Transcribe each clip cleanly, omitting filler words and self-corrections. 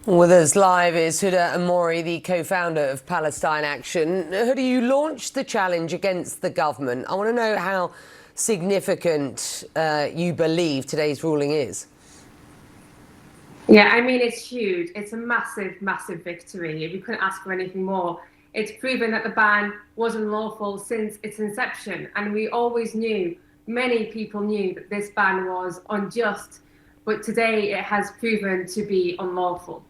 With us live is Huda Ammori, the co-founder of Palestine Action. Huda, you launched the challenge against the government. I want to know how significant you believe today's ruling is. Yeah, I mean, it's huge. It's a massive, massive victory. We couldn't ask for anything more. It's proven that the ban was unlawful since its inception. And we always knew, many people knew that this ban was unjust. But today it has proven to be unlawful.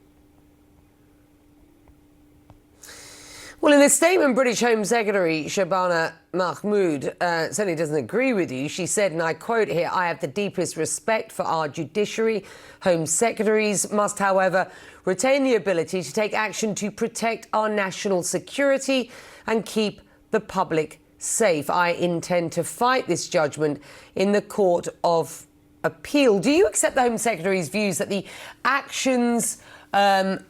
Well, in a statement, British Home Secretary Shabana Mahmood certainly doesn't agree with you. She said, and I quote here, "I have the deepest respect for our judiciary. Home secretaries must, however, retain the ability to take action to protect our national security and keep the public safe. I intend to fight this judgment in the Court of Appeal." Do you accept the Home Secretary's views that the actions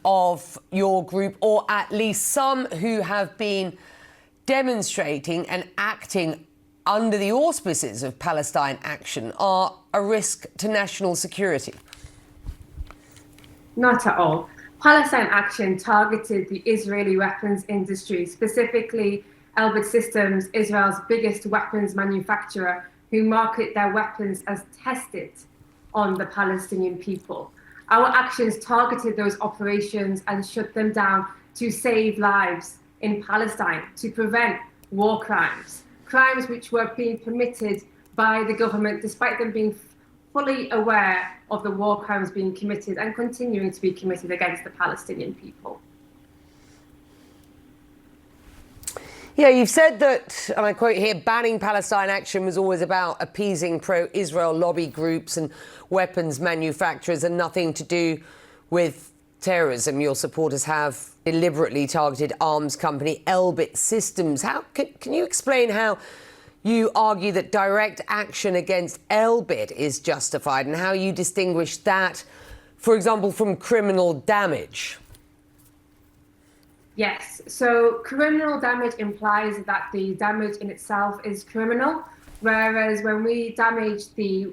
of your group, or at least some who have been demonstrating and acting under the auspices of Palestine Action, are a risk to national security? Not at all. Palestine Action targeted the Israeli weapons industry, specifically Elbit Systems, Israel's biggest weapons manufacturer, who market their weapons as tested on the Palestinian people. Our actions targeted those operations and shut them down to save lives in Palestine, to prevent war crimes, crimes which were being permitted by the government despite them being fully aware of the war crimes being committed and continuing to be committed against the Palestinian people. Yeah, you've said that, and I quote here, banning Palestine Action was always about appeasing pro-Israel lobby groups and weapons manufacturers and nothing to do with terrorism. Your supporters have deliberately targeted arms company Elbit Systems. How can you explain how you argue that direct action against Elbit is justified and how you distinguish that, for example, from criminal damage? Yes, so criminal damage implies that the damage in itself is criminal, whereas when we damage the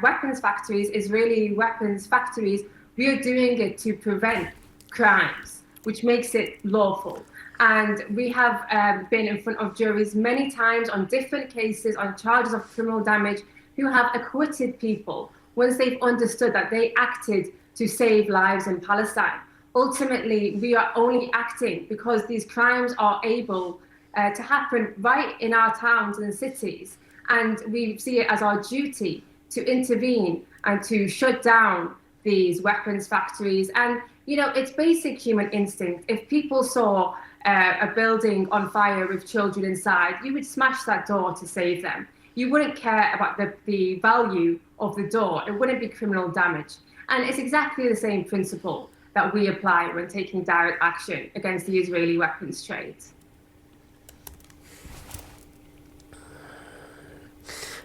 weapons factories, Israeli weapons factories, we are doing it to prevent crimes, which makes it lawful. And we have been in front of juries many times on different cases on charges of criminal damage who have acquitted people once they've understood that they acted to save lives in Palestine. Ultimately, we are only acting because these crimes are able to happen right in our towns and cities. And we see it as our duty to intervene and to shut down these weapons factories. And, you know, it's basic human instinct. If people saw a building on fire with children inside, you would smash that door to save them. You wouldn't care about the value of the door. It wouldn't be criminal damage. And it's exactly the same principle that we apply when taking direct action against the Israeli weapons trade.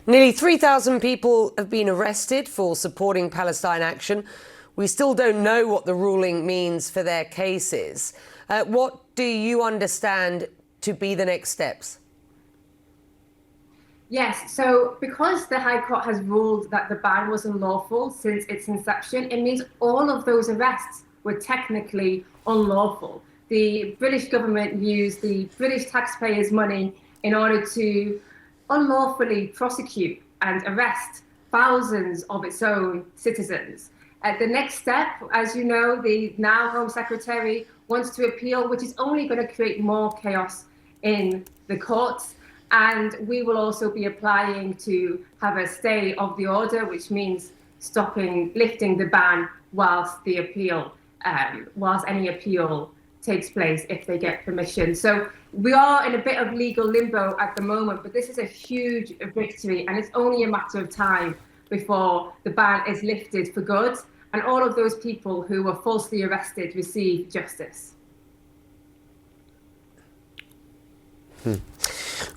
Nearly 3,000 people have been arrested for supporting Palestine Action. We still don't know what the ruling means for their cases. What do you understand to be the next steps? Yes, so because the High Court has ruled that the ban was unlawful since its inception, it means all of those arrests were technically unlawful. The British government used the British taxpayers' money in order to unlawfully prosecute and arrest thousands of its own citizens. The next step, as you know, the now Home Secretary wants to appeal, which is only going to create more chaos in the courts. And we will also be applying to have a stay of the order, which means lifting the ban whilst any appeal takes place, if they get permission. So we are in a bit of legal limbo at the moment, but this is a huge victory, and it's only a matter of time before the ban is lifted for good, and all of those people who were falsely arrested receive justice.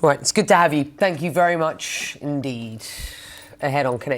Right, it's good to have you. Thank you very much indeed. Ahead on Connect.